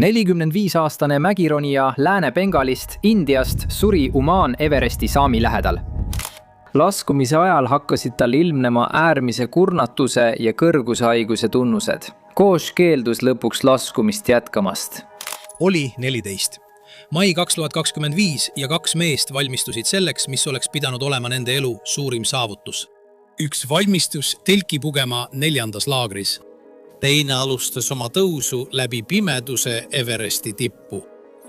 45-aastane mägironija Lääne-Bengalist Indiast suri Umaan Everesti saami lähedal. Laskumise ajal hakkasid tal ilmnema äärmise kurnatuse ja kõrgushaiguse tunnused. Koos keeldus lõpuks laskumist jätkamast. Oli 14. Mai 2025 ja 2 meest valmistusid selleks, mis oleks pidanud olema nende elu suurim saavutus. Üks valmistus telki pugema 4. laagris. Teine alustas oma tõusu läbi pimeduse Everesti tippu.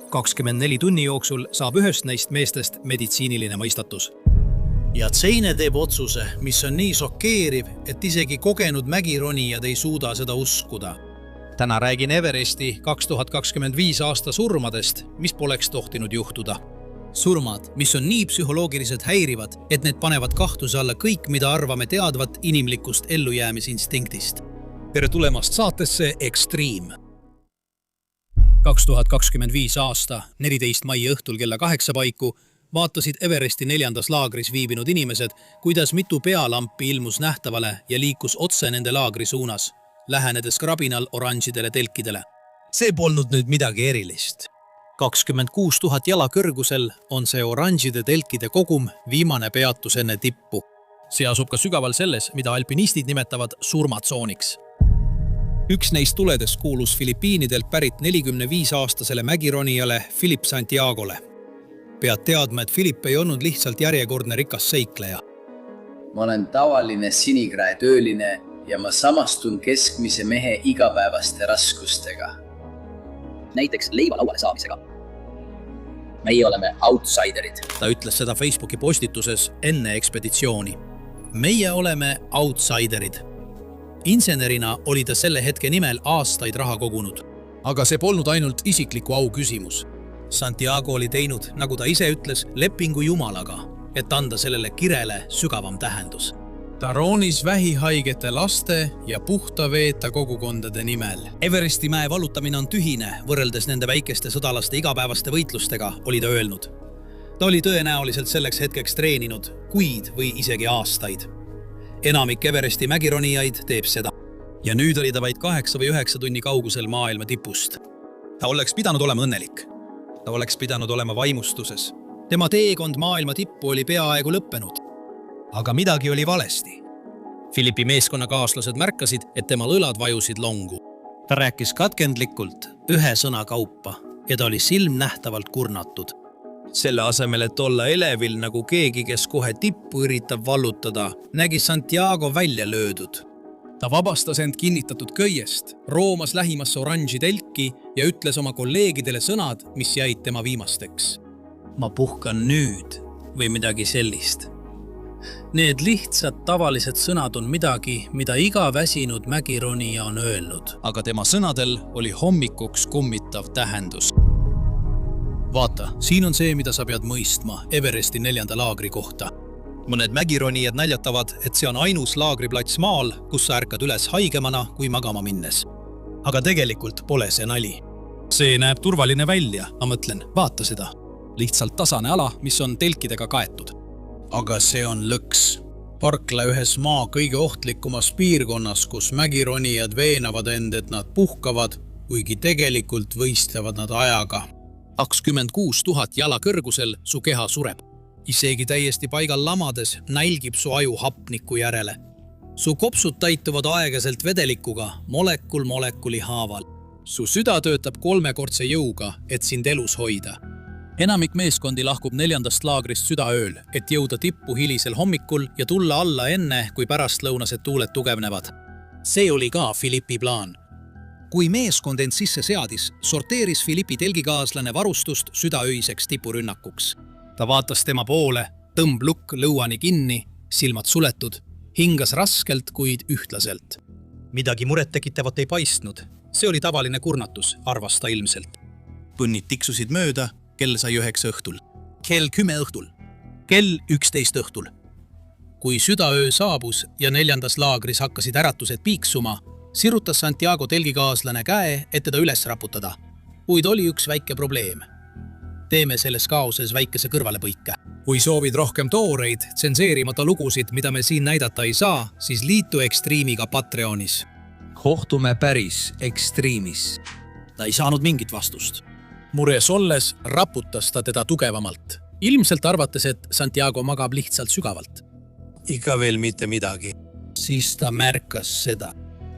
24 tunni jooksul saab ühest neist meestest meditsiiniline mõistatus. Ja teine teeb otsuse, mis on nii šokeeriv, et isegi kogenud mägironijad ei suuda seda uskuda. Täna räägin Everesti 2025 aasta surmadest, mis poleks tohtinud juhtuda. Surmad, mis on nii psühholoogiliselt häirivad, et need panevad kahtluse alla kõik, mida arvame teadvat inimlikust ellujäämisinstinktist. Tere tulemast saatesse Extreme. 2025 aasta 14. mai õhtul kella 8 paiku vaatasid Everesti 4. laagris viibinud inimesed, kuidas mitu pealampi ilmus nähtavale ja liikus otse nende laagri suunas, lähenedes krabinal oranžidele telkidele. See polnud nüüd midagi erilist. 26 000 jala kõrgusel on see oranžide telkide kogum viimane peatus enne tippu. See asub ka sügaval selles, mida alpinistid nimetavad surmatsooniks. Üks neist tuledest kuulus Filipiinidelt pärit 45-aastasele mägironijale Philip Santiagole. Pead teadma, et Philip ei olnud lihtsalt järjekordne rikas seikleja. Ma olen tavaline sinikrae tööline ja ma samastun keskmise mehe igapäevaste raskustega. Näiteks leiva lauale saamisega. Meie oleme outsiderid. Ta ütles seda Facebooki postituses enne ekspeditsiooni. Meie oleme outsiderid. Insenerina oli ta selle hetke nimel aastaid raha kogunud. Aga see polnud ainult isikliku au küsimus. Santiago oli teinud, nagu ta ise ütles, lepingu Jumalaga, et anda sellele kirele sügavam tähendus. Ta roonis vähihaigete laste ja puhta veeta kogukondade nimel. Everesti mäe valutamine on tühine, võrreldes nende väikeste sõdalaste igapäevaste võitlustega, oli ta öelnud. Ta oli tõenäoliselt selleks hetkeks treeninud kuid või isegi aastaid. Enamik Everesti mägironijaid teeb seda. Ja nüüd oli ta vaid 8 või 9 tunni kaugusel maailma tipust. Ta oleks pidanud olema õnnelik. Ta oleks pidanud olema vaimustuses. Tema teekond maailma tippu oli peaaegu lõppenud. Aga midagi oli valesti. Philippi meeskonnakaaslased märkasid, et tema õlad vajusid longu. Ta rääkis katkendlikult ühe sõna kaupa ja ta oli silmnähtavalt kurnatud. Selle asemel, et olla elevil nagu keegi, kes kohe tippu üritab vallutada, nägi Santiago välja löödud. Ta vabastas end kinnitatud köiest, roomas lähimasse oranži telki ja ütles oma kolleegidele sõnad, mis jäid tema viimasteks. Ma puhkan nüüd või midagi sellist. Need lihtsad tavalised sõnad on midagi, mida iga väsinud mägironija on öelnud. Aga tema sõnadel oli hommikuks kummitav tähendus. Vaata, siin on see, mida sa pead mõistma Everesti 4. laagri kohta. Mõned mägironijad näljatavad, et see on ainus laagriplats maal, kus sa ärkad üles haigemana kui magama minnes. Aga tegelikult pole see nali. See näeb turvaline välja, ma mõtlen, vaata seda. Lihtsalt tasane ala, mis on telkidega kaetud. Aga see on lõks. Parkla ühes maa kõige ohtlikumas piirkonnas, kus mägironijad veenavad end, et nad puhkavad, kuigi tegelikult võistlevad nad ajaga. 26 000 jala kõrgusel su keha sureb. Isegi täiesti paigal lamades nälgib su aju hapniku järele. Su kopsud täituvad aeglaselt vedelikuga, molekul molekuli haaval. Su süda töötab 3-kordse jõuga, et sind elus hoida. Enamik meeskondi lahkub 4. laagrist südaööl, et jõuda tippu hilisel hommikul ja tulla alla enne, kui pärastlõunased tuuled tugevnevad. See oli ka Philippi plaan. Kui meeskond end sisse seadis, sorteeris Philippi telgikaaslane varustust südaöiseks tipurünnakuks. Ta vaatas tema poole, tõmblukk lõuani kinni, silmad suletud, hingas raskelt, kuid ühtlaselt. Midagi murettekitavat ei paistnud. See oli tavaline kurnatus, arvas ta ilmselt. Põnnid tiksusid mööda, kell sai 9 õhtul. Kell 10 õhtul. Kell 11 õhtul. Kui südaöö saabus ja 4. laagris hakkasid äratused piiksuma, sirutas Santiago telgikaaslane käe, et teda üles raputada. Kuid oli üks väike probleem. Teeme selles kaoses väikese kõrvalepõike. Kui soovid rohkem tooreid, tsenseerimata lugusid, mida me siin näidata ei saa, siis liitu Extreme'iga Patreonis. Kohtume päris Extreme'is. Ta ei saanud mingit vastust. Mures olles raputas ta teda tugevamalt, ilmselt arvates, et Santiago magab lihtsalt sügavalt. Ikka veel mitte midagi. Siis ta märkas seda.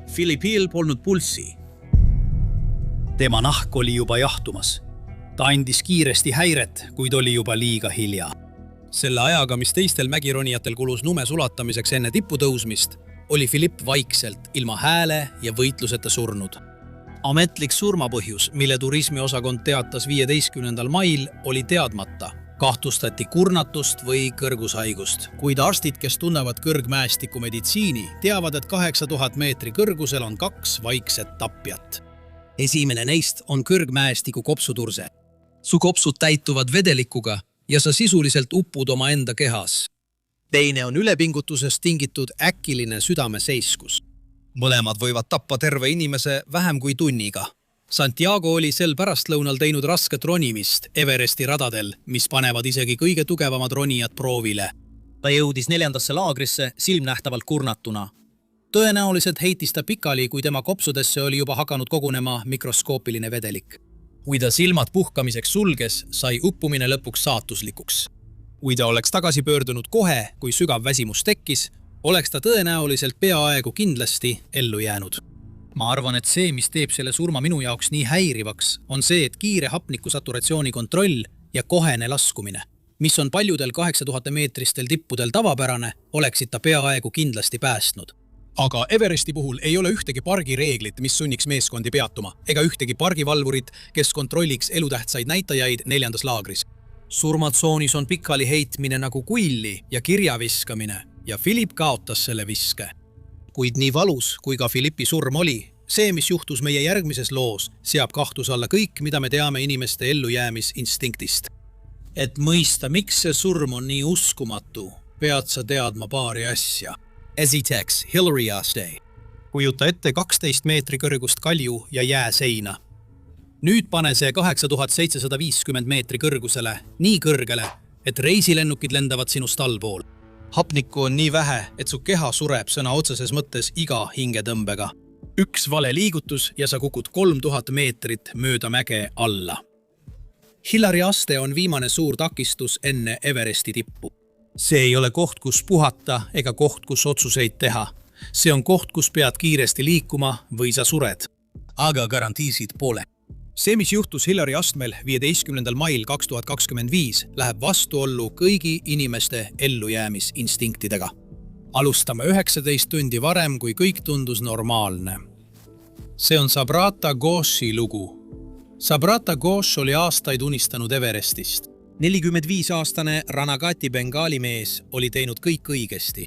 Philippil polnud pulssi. Tema nahk oli juba jahtumas. Ta andis kiiresti häiret, kuid oli juba liiga hilja. Selle ajaga, mis teistel mägironijatel kulus nume sulatamiseks enne tippu tõusmist, oli Philipp vaikselt, ilma hääle ja võitluseta surnud. Ametlik surmapõhjus, mille turismiosakond teatas 15. mail, oli teadmata. Kahtustati kurnatust või kõrgushaigust, kuid arstid, kes tunnevad kõrgmäestiku meditsiini, teavad, et 8000 meetri kõrgusel on 2 vaikset tapjat. Esimene neist on kõrgmäestiku kopsuturse. Su kopsud täituvad vedelikuga ja sa sisuliselt uppud oma enda kehas. Teine on ülepingutusest tingitud äkiline südameseiskus. Mõlemad võivad tappa terve inimese vähem kui tunniga. Santiago oli sel pärastlõunal teinud rasket ronimist Everesti radadel, mis panevad isegi kõige tugevamad ronijad proovile. Ta jõudis 4. laagrisse silmnähtavalt kurnatuna. Tõenäoliselt heitis ta pikali, kui tema kopsudesse oli juba hakanud kogunema mikroskoopiline vedelik. Kui ta silmad puhkamiseks sulges, sai uppumine lõpuks saatuslikuks. Kui ta oleks tagasi pöördunud kohe, kui sügav väsimus tekkis, oleks ta tõenäoliselt peaaegu kindlasti ellu jäänud. Ma arvan, et see, mis teeb selle surma minu jaoks nii häirivaks, on see, et kiire hapnikusaturatsiooni kontroll ja kohene laskumine, mis on paljudel 8000 meetristel tippudel tavapärane, oleksid ta peaaegu kindlasti päästnud. Aga Everesti puhul ei ole ühtegi pargireeglit, mis sunniks meeskondi peatuma, ega ühtegi pargivalvurit, kes kontrolliks elutähtsaid näitajaid 4. laagris. Surmatsoonis on pikali heitmine nagu kuilli ja kirjaviskamine ja Philipp kaotas selle viske. Kuid nii valus, kui ka Philippi surm oli, see, mis juhtus meie järgmises loos, seab kahtluse alla kõik, mida me teame inimeste ellujäämisinstinktist. Et mõista, miks see surm on nii uskumatu, pead sa teadma paari asja. Esiteks, Hillary Aste. Kujuta ette 12 meetri kõrgust kalju ja jääseina. Nüüd pane see 8750 meetri kõrgusele, nii kõrgele, et reisilennukid lendavad sinust allpool. Hapnikku on nii vähe, et su keha sureb sõna otseses mõttes iga hingetõmbega. Üks vale liigutus ja sa kukud 3000 meetrit mööda mäge alla. Hillary Aste on viimane suur takistus enne Everesti tippu. See ei ole koht, kus puhata ega koht, kus otsuseid teha. See on koht, kus pead kiiresti liikuma või sa sured. Aga garantiisid pole. See, mis juhtus Hillary Astmel 15. mail 2025, läheb vastuollu kõigi inimeste ellujäämisinstinktidega. Alustame 19 tundi varem, kui kõik tundus normaalne. See on Sabrata Ghoshi lugu. Sabrata Ghosh oli aastaid unistanud Everestist. 45-aastane Ranagati Bengali mees oli teinud kõik õigesti.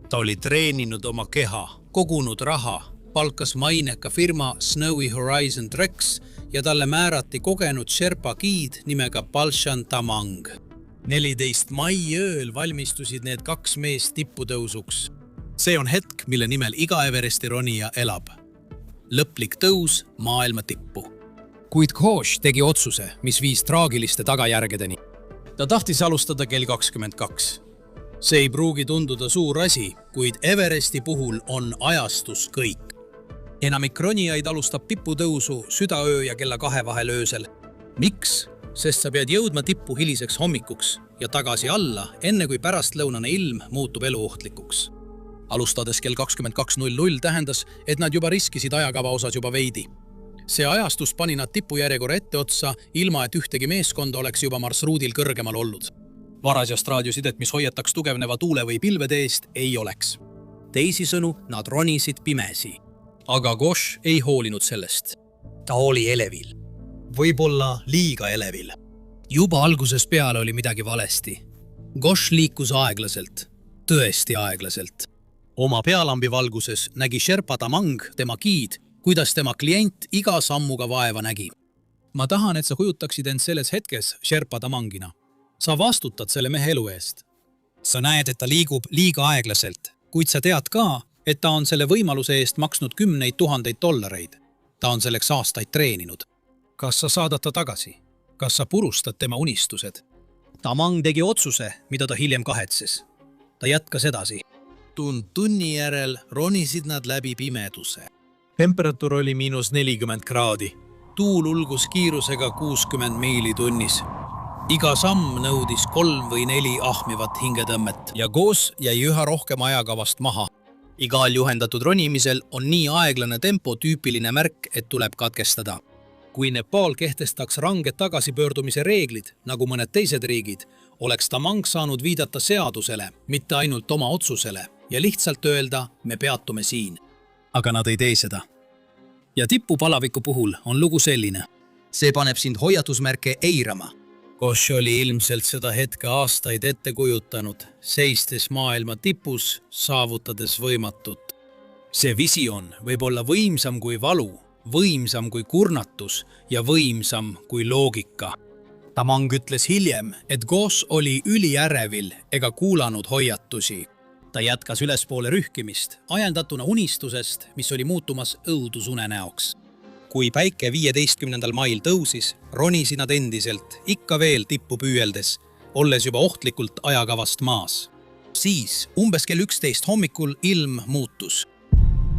Ta oli treeninud oma keha, kogunud raha, palkas maineka firma Snowy Horizon Treks ja talle määrati kogenud Sherpa giid nimega Balshan Tamang. 14 mai ööl valmistusid need 2 meest tipputõusuks. See on hetk, mille nimel iga Everesti ronija elab. Lõplik tõus maailma tippu. Kuid Ghosh tegi otsuse, mis viis traagiliste tagajärgedeni. Ta tahtis alustada kell 22. See ei pruugi tunduda suur asi, kuid Everesti puhul on ajastus kõik. Enamik ronijaid alustab tipputõusu südaöö ja kella 2 vahel öösel. Miks? Sest sa pead jõudma tippu hiliseks hommikuks ja tagasi alla, enne kui pärastlõunane ilm muutub eluohtlikuks. Alustades kell 22.00 tähendas, et nad juba riskisid ajakava osas juba veidi. See ajastus pani nad tippujärjekorra etteotsa, ilma et ühtegi meeskonda oleks juba marsruudil kõrgemal olnud. Varasjast raadiosidet, mis hoiataks tugevneva tuule või pilvede eest, ei oleks. Teisisõnu, nad ronisid pimesi. Aga Ghosh ei hoolinud sellest. Ta oli elevil. Võib-olla liiga elevil. Juba algusest peale oli midagi valesti. Ghosh liikus aeglaselt. Tõesti aeglaselt. Oma pealambi valguses nägi Sherpa Tamang, tema giid, kuidas tema klient iga sammuga vaeva nägi. Ma tahan, et sa kujutaksid end selles hetkes Sherpa Tamangina. Sa vastutad selle mehe elu eest. Sa näed, et ta liigub liiga aeglaselt, kuid sa tead ka, et ta on selle võimaluse eest maksnud 10 000 dollareid. Ta on selleks aastaid treeninud. Kas sa saadad ta tagasi? Kas sa purustad tema unistused? Tamang tegi otsuse, mida ta hiljem kahetses. Ta jätkas edasi. Tunni järel ronisid nad läbi pimeduse. Temperatuur oli -40 kraadi. tuul ulgus kiirusega 60 miili tunnis. Iga samm nõudis 3 või 4 ahmivat hingetõmmet ja Goss jäi üha rohkem ajakavast maha. Igal juhendatud ronimisel on nii aeglane tempo tüüpiline märk, et tuleb katkestada. Kui Nepal kehtestaks ranged tagasipöördumise reeglid, nagu mõned teised riigid, oleks Tamang saanud viidata seadusele, mitte ainult oma otsusele ja lihtsalt öelda, me peatume siin. Aga nad ei tee seda. Ja tippupalaviku puhul on lugu selline. See paneb sind hoiatusmärke eirama. Goss oli ilmselt seda hetke aastaid ette kujutanud, seistes maailma tipus, saavutades võimatut. See visioon võib olla võimsam kui valu, võimsam kui kurnatus ja võimsam kui loogika. Tamang ütles hiljem, et Goss oli üliärevil ega kuulanud hoiatusi. Ta jätkas ülespoole rühkimist, ajendatuna unistusest, mis oli muutumas õudusunenäoks. Kui päike 15. mail tõusis, ronisi nad endiselt, ikka veel tippu püüeldes, olles juba ohtlikult ajakavast maas. Siis, umbes kell 11 hommikul ilm muutus.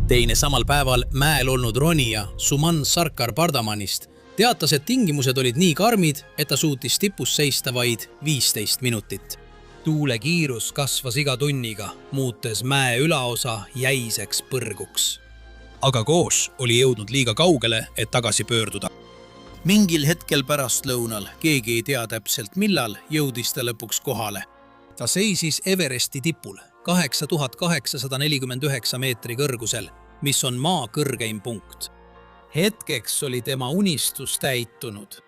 Teine samal päeval mäel olnud ronija Suman Sarkar Pardamanist teatas, et tingimused olid nii karmid, et ta suutis tipus seista vaid 15 minutit. Tuule kiirus kasvas iga tunniga, muutes mäe ülaosa jäiseks põrguks. Aga Goss oli jõudnud liiga kaugele, et tagasi pöörduda. Mingil hetkel pärastlõunal, keegi ei tea täpselt millal, jõudis ta lõpuks kohale. Ta seisis Everesti tipul, 8849 meetri kõrgusel, mis on maa kõrgeim punkt. Hetkeks oli tema unistus täitunud.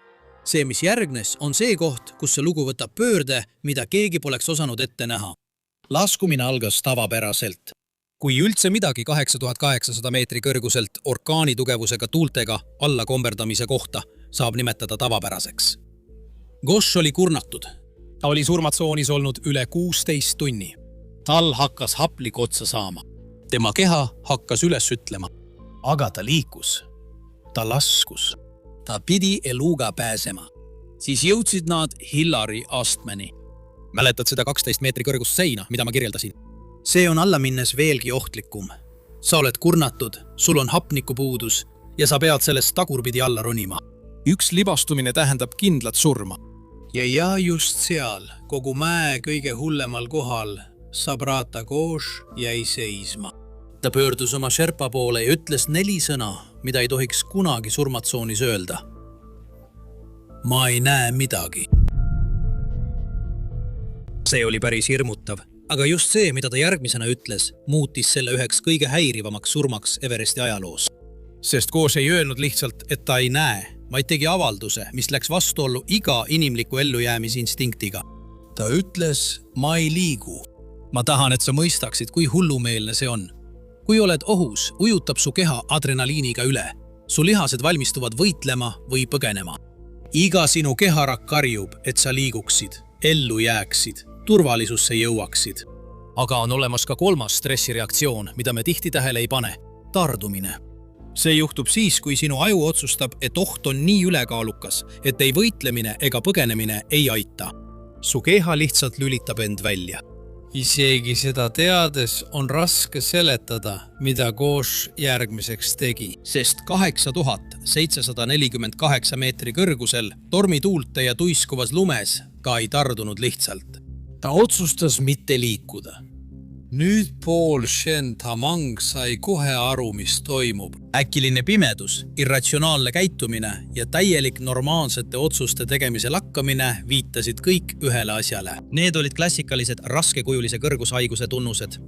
See, mis järgnes, on see koht, kus see lugu võtab pöörde, mida keegi poleks osanud ette näha. Laskumine algas tavapäraselt. Kui üldse midagi 8800 meetri kõrguselt orkaani tugevusega tuultega alla komberdamise kohta saab nimetada tavapäraseks. Goss oli kurnatud. Ta oli surmatsoonis olnud üle 16 tunni. Tal hakkas haplik otsa saama. Tema keha hakkas üles ütlema. Aga ta liikus. Ta laskus. Ta pidi eluga pääsema. Siis jõudsid nad Hillary astmeni. Mäletad seda 12 meetri kõrgust seina, mida ma kirjeldasin? See on alla minnes veelgi ohtlikum. Sa oled kurnatud, sul on hapnikupuudus ja sa pead sellest tagurpidi alla ronima. Üks libastumine tähendab kindlat surma. Ja just seal, kogu mäe kõige hullemal kohal, Sabrata Goss jäi seisma. Ta pöördus oma Sherpa poole ja ütles 4 sõna, mida ei tohiks kunagi surmatsoonis öelda. Ma ei näe midagi. See oli päris hirmutav. Aga just see, mida ta järgmisena ütles, muutis selle üheks kõige häirivamaks surmaks Everesti ajaloos. Sest Goss ei öelnud lihtsalt, et ta ei näe, vaid tegi avalduse, mis läks vastuollu iga inimliku ellujäämisinstinktiga. Ta ütles, ma ei liigu. Ma tahan, et sa mõistaksid, kui hullumeelne see on. Kui oled ohus, ujutab su keha adrenaliiniga üle. Su lihased valmistuvad võitlema või põgenema. Iga sinu keharak karjub, et sa liiguksid, ellu jääksid, turvalisusse jõuaksid. Aga on olemas ka 3. stressireaktsioon, mida me tihti tähele ei pane. Tardumine. See juhtub siis, kui sinu aju otsustab, et oht on nii ülekaalukas, et ei võitlemine ega põgenemine ei aita. Su keha lihtsalt lülitab end välja. Isegi seda teades on raske seletada, mida Goss järgmiseks tegi, sest 8748 meetri kõrgusel tormituulte ja tuiskuvas lumes ka ei tardunud lihtsalt. Ta otsustas mitte liikuda. Nüüd pool Shen Tamang sai kohe aru, mis toimub. Äkiline pimedus, irratsionaalne käitumine ja täielik normaalsete otsuste tegemise lakkamine viitasid kõik ühele asjale. Need olid klassikalised raskekujulise kõrgushaiguse tunnused.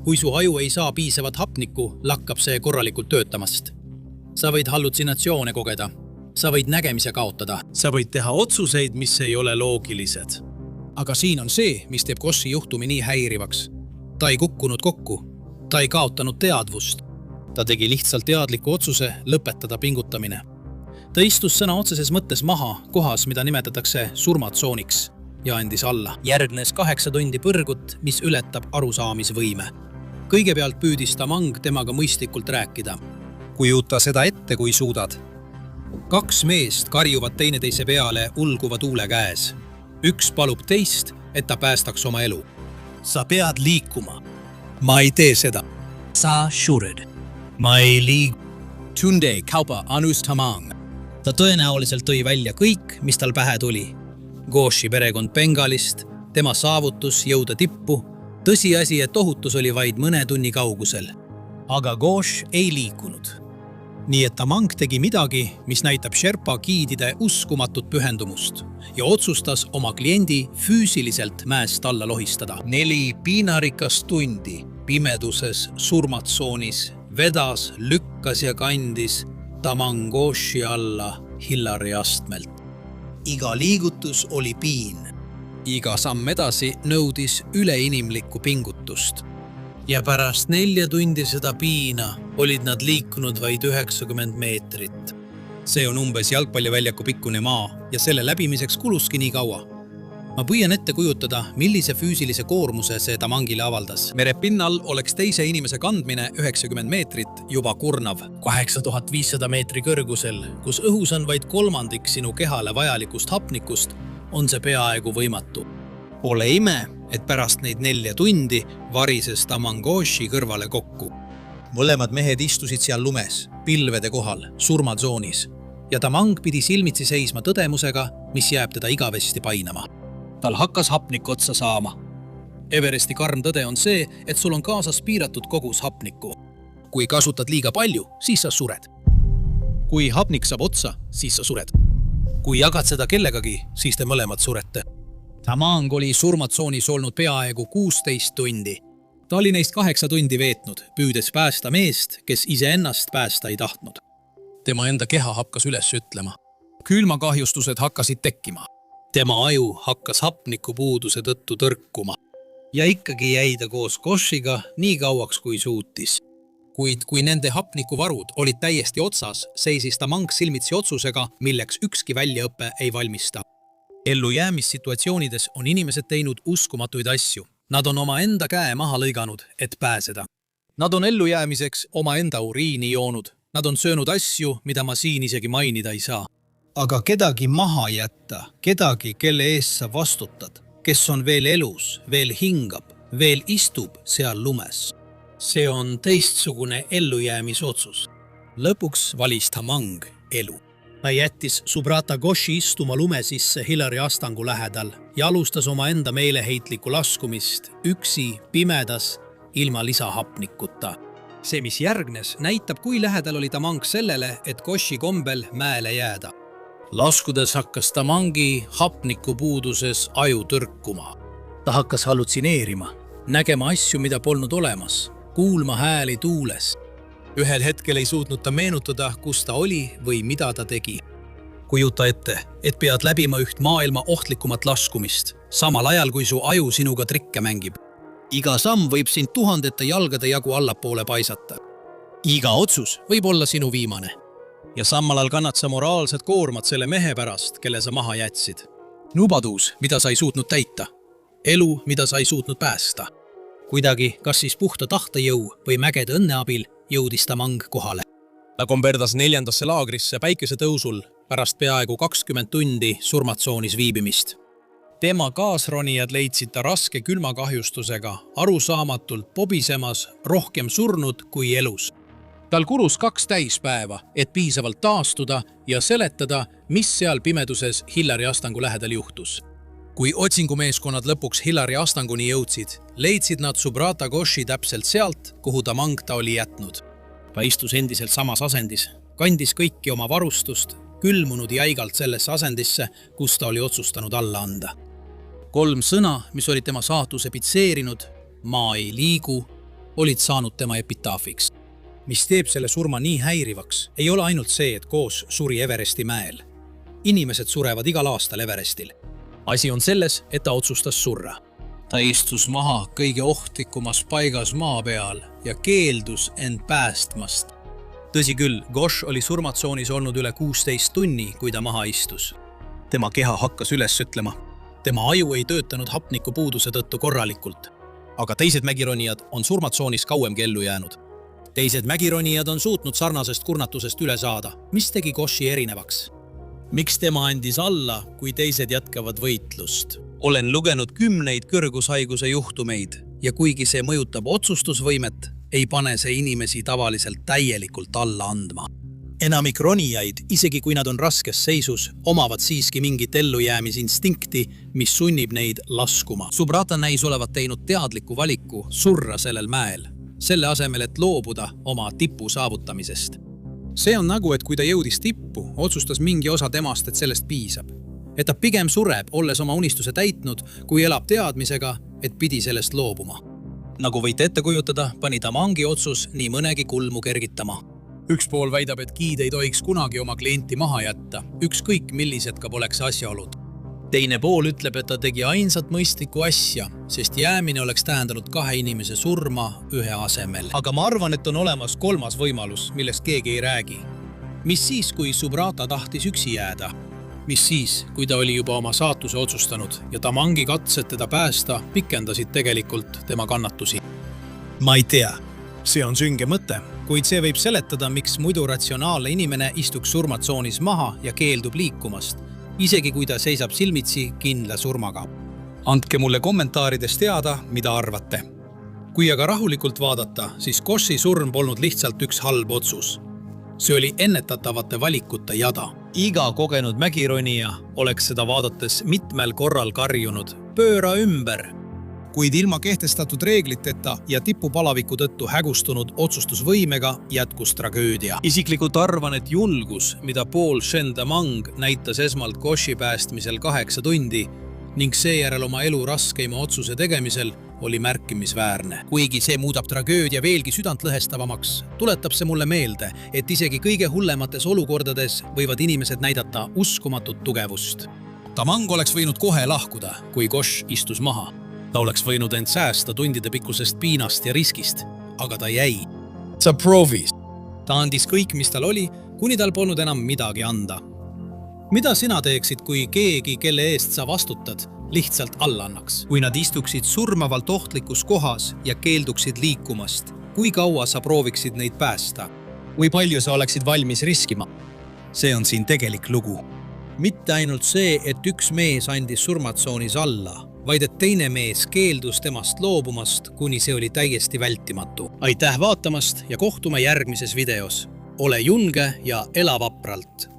Kui su aju ei saa piisavat hapnikku, lakkab see korralikult töötamast. Sa võid hallutsinatsioone kogeda. Sa võid nägemise kaotada. Sa võid teha otsuseid, mis ei ole loogilised. Aga siin on see, mis teeb Gossi juhtumi nii häirivaks. Ta ei kukkunud kokku. Ta ei kaotanud teadvust. Ta tegi lihtsalt teadliku otsuse lõpetada pingutamine. Ta istus sõna otseses mõttes maha kohas, mida nimetatakse surmatsooniks ja andis alla. Järgnes 8 tundi põrgut, mis ületab arusaamisvõime. Kõigepealt püüdis Tamang temaga mõistlikult rääkida. Kujuta seda ette, kui suudad. 2 meest karjuvad teineteise peale ulguva tuule käes. Üks palub teist, et ta päästaks oma elu. Sa pead liikuma. Ma ei tee seda. Sa sured. Ma ei liigu. Tunde kaupa anus Tamang. Ta tõenäoliselt tõi välja kõik, mis tal pähe tuli. Ghoshi perekond Bengalist, tema saavutus jõuda tippu, tõsiasi, et ohutus oli vaid mõne tunni kaugusel. Aga Ghosh ei liikunud. Nii et Tamang tegi midagi, mis näitab Sherpa giidide uskumatut pühendumust ja otsustas oma kliendi füüsiliselt mäest alla lohistada. 4 piinarikast tundi pimeduses surmatsoonis vedas, lükkas ja kandis Tamang Ghoshi alla Hillari astmelt. Iga liigutus oli piin. Iga samm edasi nõudis üleinimlikku pingutust. Ja pärast 4 tundi seda piina olid nad liikunud vaid 90 meetrit. See on umbes jalgpalliväljaku pikkune maa ja selle läbimiseks kuluski nii kaua. Ma püüan ette kujutada, millise füüsilise koormuse see Tamangile avaldas. Merepinnal oleks teise inimese kandmine 90 meetrit juba kurnav. 8500 meetri kõrgusel, kus õhus on vaid kolmandik sinu kehale vajalikust hapnikust, on see peaaegu võimatu. Pole ime, et pärast neid 4 tundi varises Tamang Ghoshi kõrvale kokku. Mõlemad mehed istusid seal lumes, pilvede kohal, surmatsoonis ja Tamang pidi silmitsi seisma tõdemusega, mis jääb teda igavesti painama. Tal hakkas hapnik otsa saama. Everesti karm tõde on see, et sul on kaasas piiratud kogus hapnikku. Kui kasutad liiga palju, siis sa sured. Kui hapnik saab otsa, siis sa sured. Kui jagad seda kellegagi, siis te mõlemad surete. Tamang oli surmatsoonis olnud peaaegu 16 tundi. Ta oli neist 8 tundi veetnud, püüdes päästa meest, kes iseennast päästa ei tahtnud. Tema enda keha hakkas üles ütlema. Külmakahjustused hakkasid tekkima. Tema aju hakkas hapniku puuduse tõttu tõrkuma. Ja ikkagi jäi ta koos Ghoshiga nii kauaks, kui suutis. Kuid kui nende hapnikuvarud olid täiesti otsas, seisis Tamang silmitsi otsusega, milleks ükski väljaõppe ei valmista. Ellujäämissituatsioonides on inimesed teinud uskumatuid asju. Nad on oma enda käe maha lõiganud, et pääseda. Nad on ellujäämiseks oma enda uriini joonud. Nad on söönud asju, mida ma siin isegi mainida ei saa. Aga kedagi maha jätta, kedagi, kelle eest sa vastutad, kes on veel elus, veel hingab, veel istub seal lumes. See on teistsugune ellujäämisotsus. Lõpuks valis Tamang elu. Ta jättis Subrata Ghoshi istuma lume sisse Hillari astangu lähedal ja alustas oma enda meeleheitlikku laskumist üksi, pimedas, ilma lisahapnikuta. See, mis järgnes, näitab, kui lähedal oli Tamang sellele, et Ghoshi kombel mäele jääda. Laskudes hakkas Tamangi hapnikupuuduses aju tõrkuma. Ta hakkas hallutsineerima, nägema asju, mida polnud olemas, kuulma hääli tuules. Ühel hetkel ei suutnud ta meenutada, kus ta oli või mida ta tegi. Kujuta ette, et pead läbima üht maailma ohtlikumat laskumist, samal ajal kui su aju sinuga trikke mängib. Iga samm võib sind tuhandete jalgade jagu allapoole paisata. Iga otsus võib olla sinu viimane. Ja samal ajal kannad sa moraalset koormat selle mehe pärast, kelle sa maha jätsid. Lubadus, mida sa ei suutnud täita. Elu, mida sa ei suutnud päästa. Kuidagi, kas siis puhta tahtejõu või mägede õnne abil, jõudis Tamang kohale. Ta komberdas 4. laagrisse päikesetõusul pärast peaaegu 20 tundi surmatsoonis viibimist. Tema kaasronijad leidsid ta raske külmakahjustusega, arusaamatult pobisemas, rohkem surnud kui elus. Tal kulus 2 täispäeva, et piisavalt taastuda ja seletada, mis seal pimeduses Hillari astangu lähedal juhtus. Kui otsingumeeskonnad lõpuks Hillari astanguni jõudsid, leidsid nad Subrata Ghoshi täpselt sealt, kuhu Tamang ta oli jätnud. Ta istus endiselt samas asendis, kandis kõiki oma varustust, külmunud jäigalt sellesse asendisse, kus ta oli otsustanud alla anda. 3 sõna, mis olid tema saatuse pitseerinud, maa ei liigu, olid saanud tema epitaafiks. Mis teeb selle surma nii häirivaks, ei ole ainult see, et koos suri Everesti mäel. Inimesed surevad igal aastal Everestil. Asi on selles, et ta otsustas surra. Ta istus maha kõige ohtlikumas paigas maa peal ja keeldus end päästmast. Tõsi küll, Ghosh oli surmatsoonis olnud üle 16 tunni, kui ta maha istus. Tema keha hakkas üles ütlema. Tema aju ei töötanud hapnikupuuduse tõttu korralikult. Aga teised mägironijad on surmatsoonis kauemgi ellu jäänud. Teised mägironijad on suutnud sarnasest kurnatusest üle saada, mis tegi Ghoshi erinevaks. Miks tema andis alla, kui teised jätkavad võitlust? Olen lugenud 10 kõrgushaiguse juhtumeid ja kuigi see mõjutab otsustusvõimet, ei pane see inimesi tavaliselt täielikult alla andma. Enamik ronijaid, isegi kui nad on raskes seisus, omavad siiski mingit ellujäämisinstinkti, mis sunnib neid laskuma. Subrata näis olevat teinud teadliku valiku surra sellel mäel, selle asemel, et loobuda oma tipu saavutamisest. See on nagu, et kui ta jõudis tippu, otsustas mingi osa temast, et sellest piisab. Et ta pigem sureb, olles oma unistuse täitnud, kui elab teadmisega, et pidi sellest loobuma. Nagu võite ette kujutada, pani Tamangi otsus nii mõnegi kulmu kergitama. Üks pool väidab, et giid ei tohiks kunagi oma klienti maha jätta, ükskõik millised ka poleks asjaolud. Teine pool ütleb, et ta tegi ainsat mõistlikku asja, sest jäämine oleks tähendanud 2 inimese surma ühe asemel. Aga ma arvan, et on olemas 3. võimalus, millest keegi ei räägi. Mis siis, kui Subrata tahtis üksi jääda? Mis siis, kui ta oli juba oma saatuse otsustanud ja Tamangi katsed teda päästa pikendasid tegelikult tema kannatusi? Ma ei tea. See on sünge mõte, kuid see võib seletada, miks muidu ratsionaalne inimene istuks surmatsoonis maha ja keeldub liikumast, isegi kui ta seisab silmitsi kindla surmaga. Andke mulle kommentaarides teada, mida arvate. Kui aga rahulikult vaadata, siis Goshi surm polnud lihtsalt üks halb otsus. See oli ennetatavate valikute jada. Iga kogenud mägironija oleks seda vaadates mitmel korral karjunud pööra ümber. Kuid ilma kehtestatud reegliteta ja tipupalaviku tõttu hägustunud otsustusvõimega jätkus tragöödia. Isiklikult arvan, et julgus, mida Paul Shen-Tamang näitas esmalt Goshi päästmisel 8 tundi ning seejärel oma elu raskeima otsuse tegemisel, oli märkimisväärne. Kuigi see muudab tragöödia veelgi südantlõhestavamaks, tuletab see mulle meelde, et isegi kõige hullemates olukordades võivad inimesed näidata uskumatut tugevust. Tamang oleks võinud kohe lahkuda, kui Gosh istus maha. Ta oleks võinud end säästa tundide pikkusest piinast ja riskist, aga ta jäi. Sa proovis. Ta andis kõik, mis tal oli, kuni tal polnud enam midagi anda. Mida sina teeksid, kui keegi, kelle eest sa vastutad, lihtsalt alla annaks? Kui nad istuksid surmavalt ohtlikus kohas ja keelduksid liikumast, kui kaua sa prooviksid neid päästa? Kui palju sa oleksid valmis riskima? See on siin tegelik lugu. Mitte ainult see, et üks mees andis surmatsoonis alla, vaid et teine mees keeldus temast loobumast, kuni see oli täiesti vältimatu. Aitäh vaatamast ja kohtume järgmises videos. Ole julge ja ela vapralt!